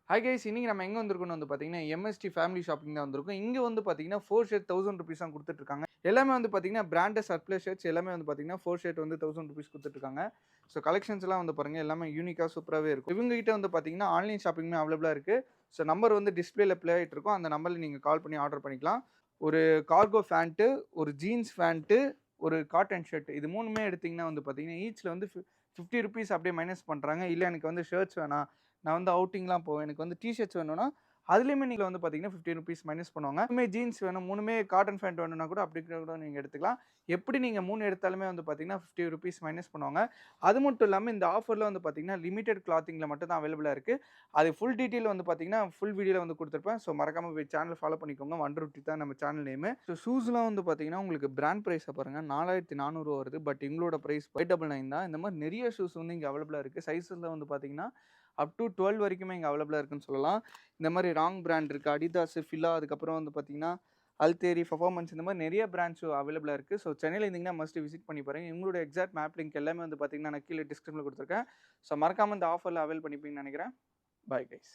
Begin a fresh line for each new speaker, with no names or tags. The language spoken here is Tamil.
ஹாய் கைஸ், இன்னைக்கு நம்ம எங்க வந்திருக்கோம்னு வந்து பாத்தீங்கன்னா எம்எஸ்டி ஃபேமிலி ஷாப்பிங் தான் வந்திருக்கோம். இங்க வந்து பாத்தீங்கன்னா 4 ஷர்ட் ₹1000 தான் கொடுத்துட்டு இருக்காங்க. எல்லாமே வந்து பாத்தீங்கன்னா பிராண்டட் சர்ப்ளஸ் ஷர்ட்ஸ் எல்லாமே வந்து பாத்தீங்கன்னா 4 ஷர்ட் வந்து ₹1000 கொடுத்துட்டு இருக்காங்க. ஸோ கலெக்ஷன்ஸ் எல்லாம் வந்து பாருங்க, எல்லாமே யூனிக்கா சூப்பராகவே இருக்கும். இவங்க கிட்ட வந்து பாத்தீங்கன்னா ஆன்லைன் ஷாப்பிங்குமே அவைலபிளா இருக்கு. ஸோ நம்பர் வந்து டிஸ்பிளேல ப்ளே ஆயிட்டு இருக்கும். அந்த நம்பர்ல நீங்க கால் பண்ணி ஆர்டர் பண்ணிக்கலாம். ஒரு கார்கோ ஃபேண்ட், ஒரு ஜீன்ஸ் ஃபேண்ட், ஒரு காட்டன் ஷர்ட், இது மூணுமே எடுத்தீங்கன்னா வந்து பாத்தீங்கன்னா ஈச்ல வந்து ₹50 அப்படியே மைனஸ் பண்றாங்க. இல்ல எனக்கு வந்து ஷர்ட்ஸ் வேணாம், நான் வந்து அவுட்டிங்லாம் போவேன், எனக்கு வந்து ஷர்ட்ஸ் வேணும்னா அதுலயுமே நீங்க வந்து பாத்தீங்கன்னா ₹50 மைனஸ் பண்ணுவாங்க. மூணுமே ஜீன்ஸ் வேணும், மூணுமே காட்டன் பேண்ட் வேணும்னா கூட அப்படி கூட நீங்க எடுத்துக்கலாம். எப்படி நீங்க 3 எடுத்தாலுமே வந்து பாத்தீங்கன்னா ₹50 மைனஸ் பண்ணுவாங்க. அது மட்டும் இல்லாம இந்த ஆஃபர்ல வந்து பாத்தீங்கன்னா லிமிடெட் கிளாத்திங்ல மட்டும் தான் அவைலபிளா இருக்கு. அது ஃபுல் டீடைல் வந்து பாத்தீங்கன்னா ஃபுல் வீடியோல வந்து குடுத்திருப்பேன். ஸோ மறக்காம போய் சேனல் ஃபாலோ பண்ணிக்கோங்க. வண்டர்வுட்டி தான் நம்ம சேனல் நேம். ஸோ ஷூஸ்லாம் வந்து பாத்தீங்கன்னா உங்களுக்கு பிராண்ட் பிரைஸ பாருங்க, 4400 வருது. பட் எங்களோட பிரைஸ் 599 தான். இந்த மாதிரி நிறைய ஷூஸ் வந்து இங்க அவைலபிளா இருக்கு. சைஸஸ்ல வந்து பாத்தீங்கன்னா அப் டூ 12 வரைக்குமே இங்க அவைலபிளா இருக்குன்னு சொல்லலாம். இந்த மாதிரி ராங் பிராண்ட் இருக்கு, அடிதாஸ், ஃபிலா, அதுக்கப்புறம் வந்து பாத்தீங்கன்னா அல்தேரி, பெர்ஃபார்மன்ஸ், இந்த மாதிரி நிறைய பிராண்ட்ஸ் அவைலபிளா இருக்கு. ஸோ சென்னையில இருந்தீங்கன்னா மஸ்ட் விசிட் பண்ணி பாருங்க. உங்களோட எக்ஸாக்ட் மேப் லிங்க் எல்லாமே வந்து பாத்தீங்கன்னா நான் கீழே டிஸ்கிரிப்ஷன்ல கொடுத்துருக்கேன். ஸோ மறக்காம இந்த ஆஃபர்ல அவைல் பண்ணிப்பீங்கன்னு நினைக்கிறேன். Bye guys.